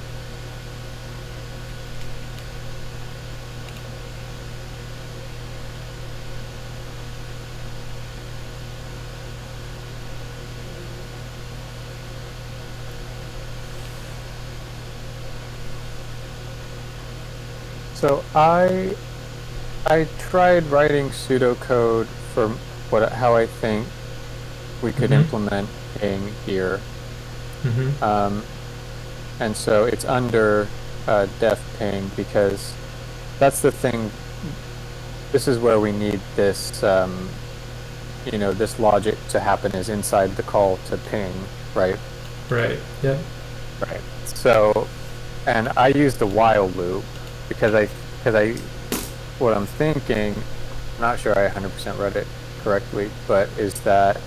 So I tried writing pseudocode for how I think we could implement ping here. And so it's under def ping because that's the thing. This is where we need this, this logic to happen is inside the call to ping, right? Right. Yep. Right. So, and I use the while loop because what I'm thinking, I'm not sure I 100% read it correctly, but is that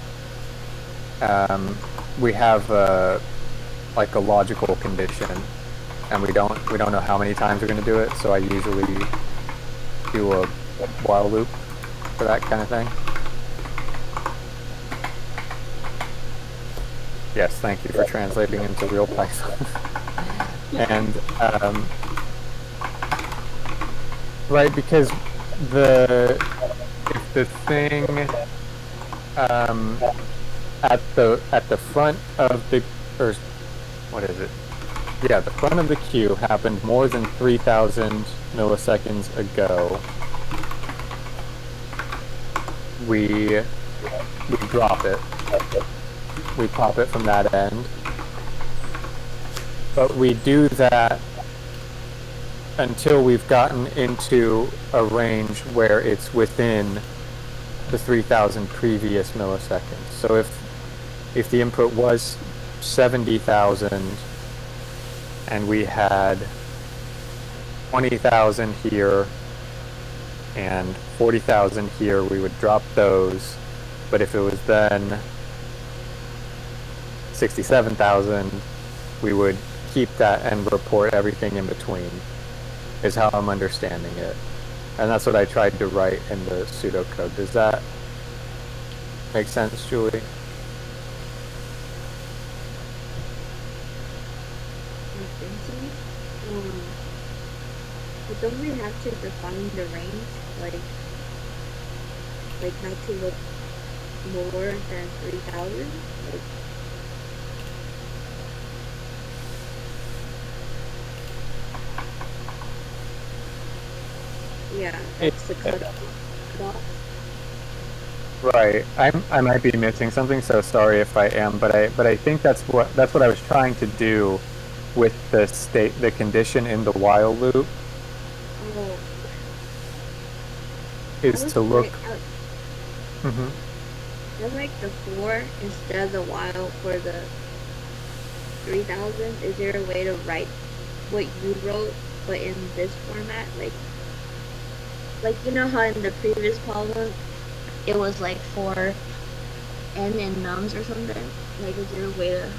we have like a logical condition, and we don't know how many times we're going to do it. So I usually do a while loop for that kind of thing. Yes, thank you for translating into real Python. And right, because if the thing at the front of the, or what is it? Yeah, the front of the queue happened more than 3,000 milliseconds ago. We drop it. We pop it from that end. But we do that until we've gotten into a range where it's within the 3,000 previous milliseconds. So if the input was 70,000 and we had 20,000 here and 40,000 here, we would drop those. But if it was then 67,000, we would keep that and report everything in between, is how I'm understanding it. And that's what I tried to write in the pseudocode. Does that make sense, Julie? But don't we have to define the range, like not to look more than 3,000? Like, yeah, that's the cutoff. Right. I might be missing something, so sorry if I am, but I think that's what I was trying to do with the condition in the while loop. Oh. Is to look. Just like the 4 instead of the while for the 3,000. Is there a way to write what you wrote, but in this format? Like you know how in the previous problem, it was like for n in nums or something. Like, is there a way to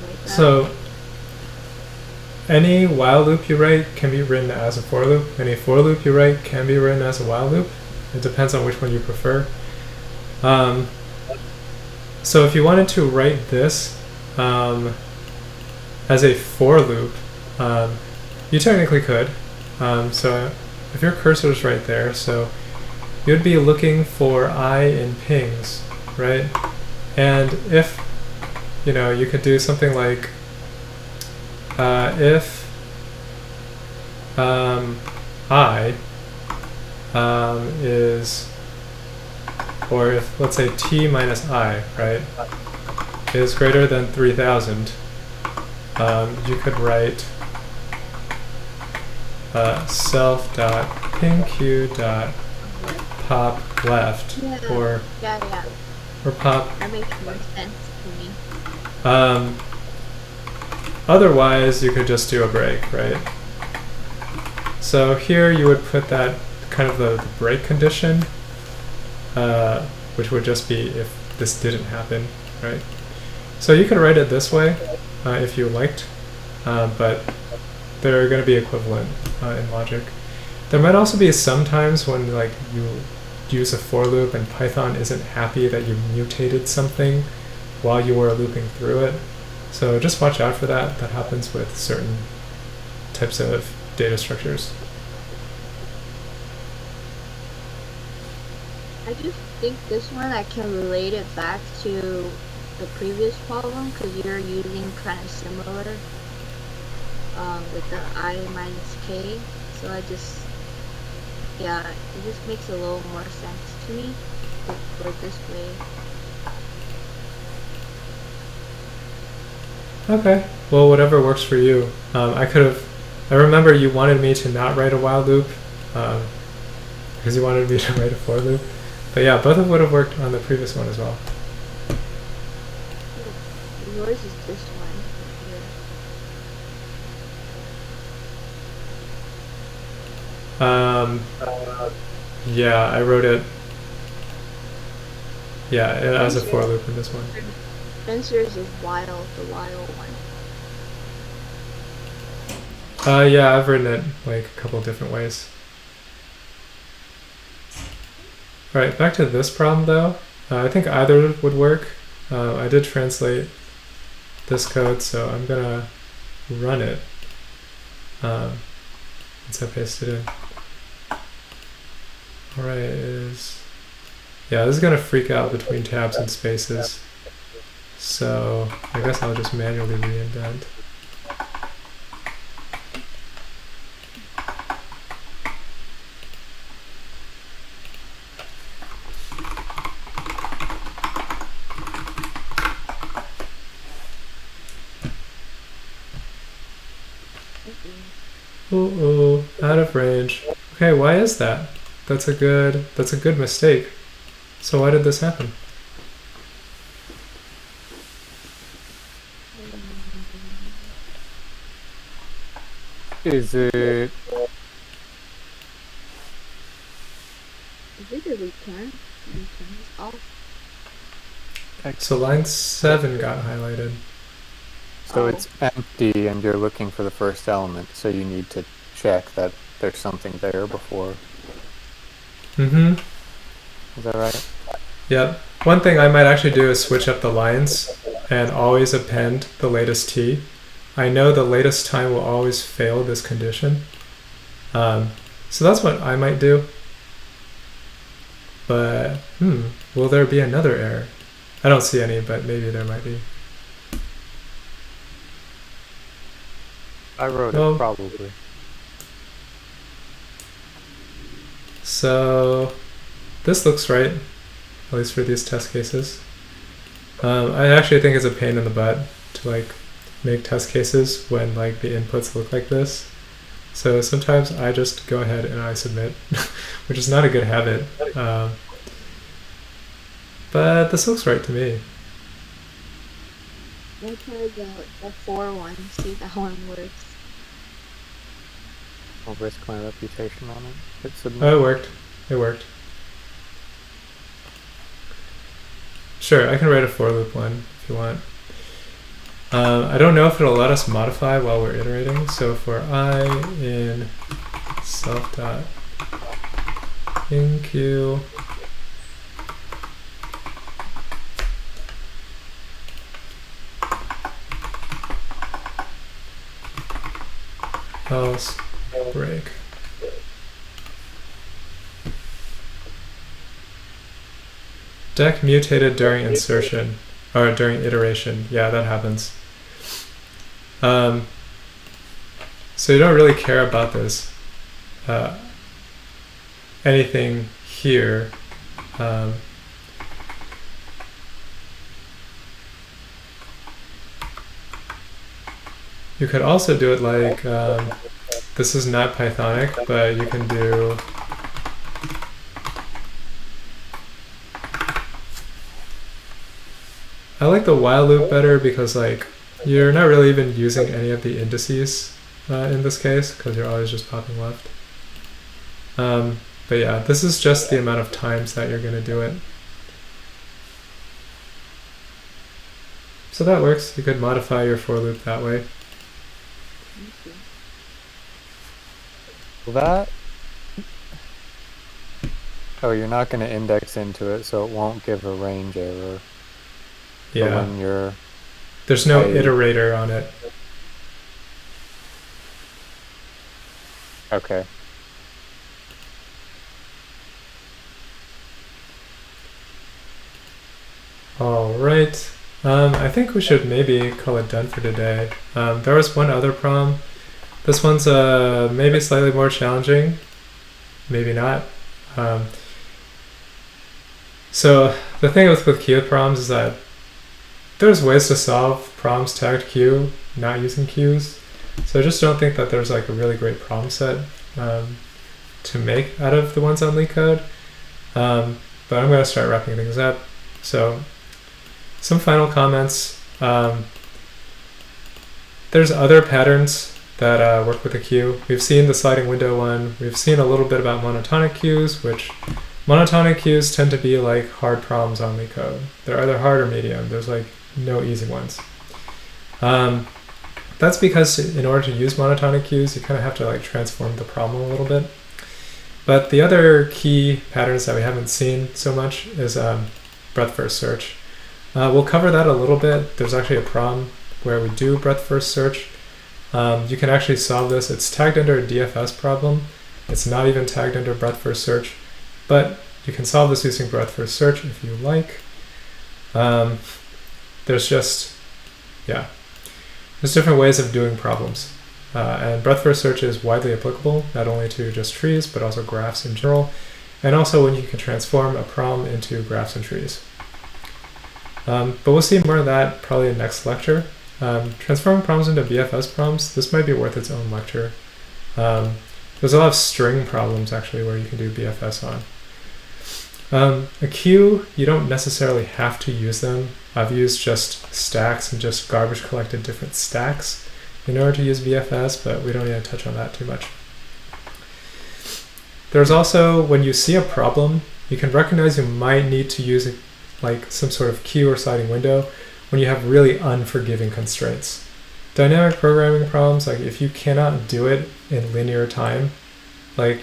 write that? So any while loop you write can be written as a for loop. Any for loop you write can be written as a while loop. It depends on which one you prefer. So if you wanted to write this as a for loop, you technically could. So if your cursor is right there, so you'd be looking for I in pings, right? And if, you could do something like if I is, or if, let's say, t minus I, right, is greater than 3000, you could write self.pingq.pop left, Yeah. or Yeah. pop. That makes more sense to me. Otherwise, you could just do a break, right? So here you would put that kind of the break condition, which would just be if this didn't happen, right? So you could write it this way if you liked, but they're going to be equivalent in logic. There might also be some times when you use a for loop and Python isn't happy that you mutated something while you were looping through it. So just watch out for that. That happens with certain types of data structures. I just think this one I can relate it back to the previous problem because you're using kind of similar with the I minus K. So it just makes a little more sense to me for this way. Okay, well, whatever works for you. I remember you wanted me to not write a while loop because you wanted me to write a for loop. But yeah, both of them would have worked on the previous one as well. Yours is this one here. Yeah, I wrote it. Yeah, as a for loop in this one. Spencer's is while, the while one. Yeah, I've written it like a couple different ways. All right, back to this problem though. I think either would work. I did translate this code, so I'm gonna run it once I paste it in. All right, this is gonna freak out between tabs and spaces. So I guess I'll just manually re-indent. Uh-oh, out of range. Okay, why is that? That's a good mistake. So why did this happen? Is it Is it a return? Return is off. So line 7 got highlighted. so Oh. it's empty and you're looking for the first element, so you need to check that there's something there before. Mm-hmm. Is that right? Yep. One thing I might actually do is switch up the lines and always append the latest t. I know the latest time will always fail this condition. So that's what I might do. But, will there be another error? I don't see any, but maybe there might be. I wrote Well- it, probably. So this looks right, at least for these test cases. I actually think it's a pain in the butt to make test cases when the inputs look like this. So sometimes I just go ahead and I submit, which is not a good habit. But this looks right to me. Let's try the 4 one, see if that one works. I'll risk my reputation on it. Hit submit. Oh, it worked. It worked. Sure, I can write a for loop one if you want. I don't know if it'll let us modify while we're iterating. So for I in self dot enqueue else break. Deck mutated during insertion or during iteration. Yeah, that happens. So you don't really care about this anything here. You could also do it like this is not Pythonic, but you can do I like the while loop better because like you're not really even using any of the indices in this case because you're always just popping left. But yeah, this is just the amount of times that you're going to do it. So that works. You could modify your for loop that way. Well, that... Oh, you're not going to index into it, so it won't give a range error. Yeah. When you're... There's no iterator on it. Okay. All right. I think we should maybe call it done for today. There was one other problem. This one's maybe slightly more challenging, maybe not. So the thing with queue problems is that there's ways to solve problems tagged queue not using queues. So I just don't think that there's like a really great problem set to make out of the ones on LeetCode. But I'm going to start wrapping things up. So some final comments. There's other patterns that work with the queue. We've seen the sliding window one. We've seen a little bit about monotonic queues, which monotonic queues tend to be like hard problems on LeetCode. They're either hard or medium. There's like no easy ones. That's because in order to use monotonic queues, you kind of have to like transform the problem a little bit. But the other key patterns that we haven't seen so much is breadth first search. We'll cover that a little bit. There's actually a problem where we do breadth first search. You can actually solve this. It's tagged under a DFS problem. It's not even tagged under breadth first search, but you can solve this using breadth first search if you like. There's different ways of doing problems. And breadth first search is widely applicable, not only to just trees, but also graphs in general, and also when you can transform a problem into graphs and trees. But we'll see more of that probably in next lecture. Transforming problems into BFS problems, this might be worth its own lecture. There's a lot of string problems actually where you can do BFS on. A queue, you don't necessarily have to use them. I've used just stacks and just garbage collected different stacks in order to use BFS, but we don't need to touch on that too much. There's also, when you see a problem, you can recognize you might need to use like some sort of queue or sliding window when you have really unforgiving constraints. Dynamic programming problems, like if you cannot do it in linear time, like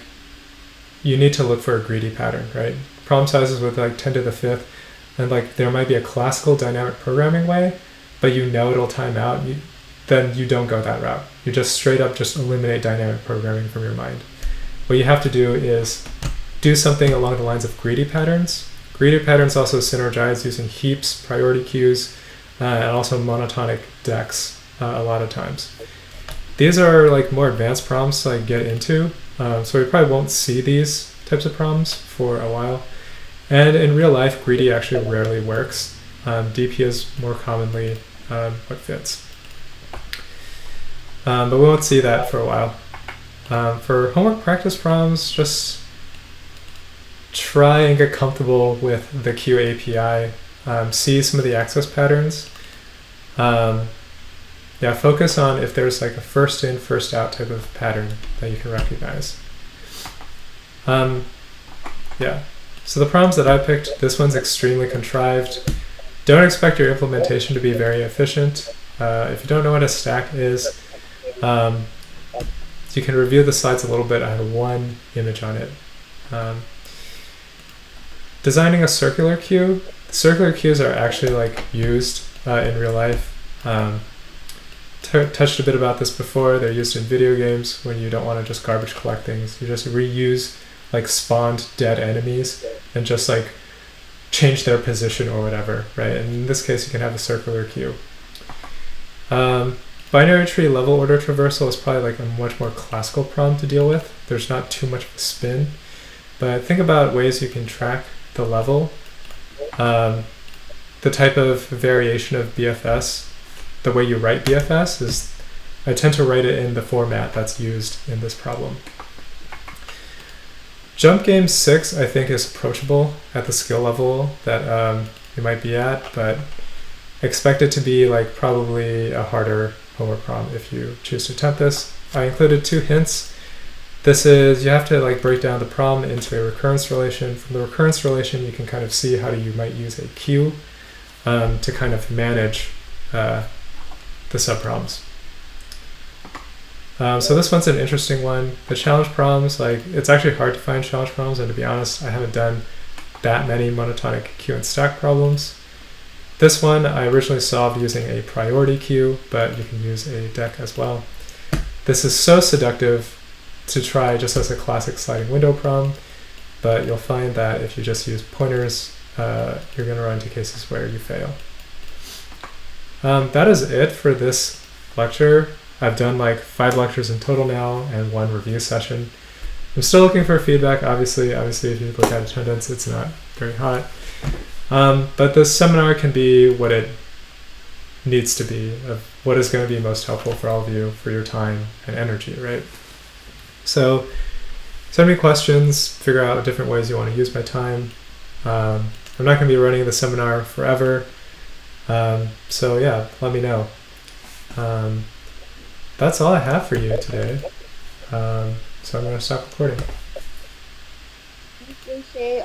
you need to look for a greedy pattern, right? Problem sizes with like 10 to the 5th, and like there might be a classical dynamic programming way, but you know it'll time out, then you don't go that route. You just straight up just eliminate dynamic programming from your mind. What you have to do is do something along the lines of greedy patterns. Greedy patterns also synergize using heaps, priority queues, and also monotonic decks a lot of times. These are like more advanced problems to like get into, so we probably won't see these types of problems for a while. And in real life, greedy actually rarely works. DP is more commonly what fits. But we won't see that for a while. For homework practice problems, just try and get comfortable with the Queue API. See some of the access patterns. Focus on if there's like a first in, first out type of pattern that you can recognize. So the problems that I picked, this one's extremely contrived. Don't expect your implementation to be very efficient. If you don't know what a stack is, you can review the slides a little bit. I have one image on it. Designing a circular queue. Circular queues are actually like used in real life. Touched a bit about this before. They're used in video games when you don't want to just garbage collect things. You just reuse like spawned dead enemies and just like change their position or whatever, right? And in this case, you can have a circular queue. Binary tree level order traversal is probably like a much more classical problem to deal with. There's not too much of a spin, but think about ways you can track the level. The type of variation of BFS, the way you write BFS is, I tend to write it in the format that's used in this problem. Jump Game 6, I think, is approachable at the skill level that you might be at, but expect it to be like probably a harder homework problem if you choose to attempt this. I included 2 hints. This is, you have to like break down the problem into a recurrence relation. From the recurrence relation, you can kind of see how you might use a queue to kind of manage the subproblems. So this one's an interesting one. The challenge problems, like it's actually hard to find challenge problems, and to be honest, I haven't done that many monotonic queue and stack problems. This one I originally solved using a priority queue, but you can use a deck as well. This is so seductive to try just as a classic sliding window problem, but you'll find that if you just use pointers, you're going to run into cases where you fail. That is it for this lecture. I've done like 5 lectures in total now and 1 review session. I'm still looking for feedback, obviously if you look at attendance, it's not very hot. But this seminar can be what it needs to be, of what is going to be most helpful for all of you for your time and energy, right? So send me questions, figure out different ways you want to use my time. I'm not going to be running the seminar forever. So yeah, let me know. That's all I have for you today. So I'm going to stop recording. They say,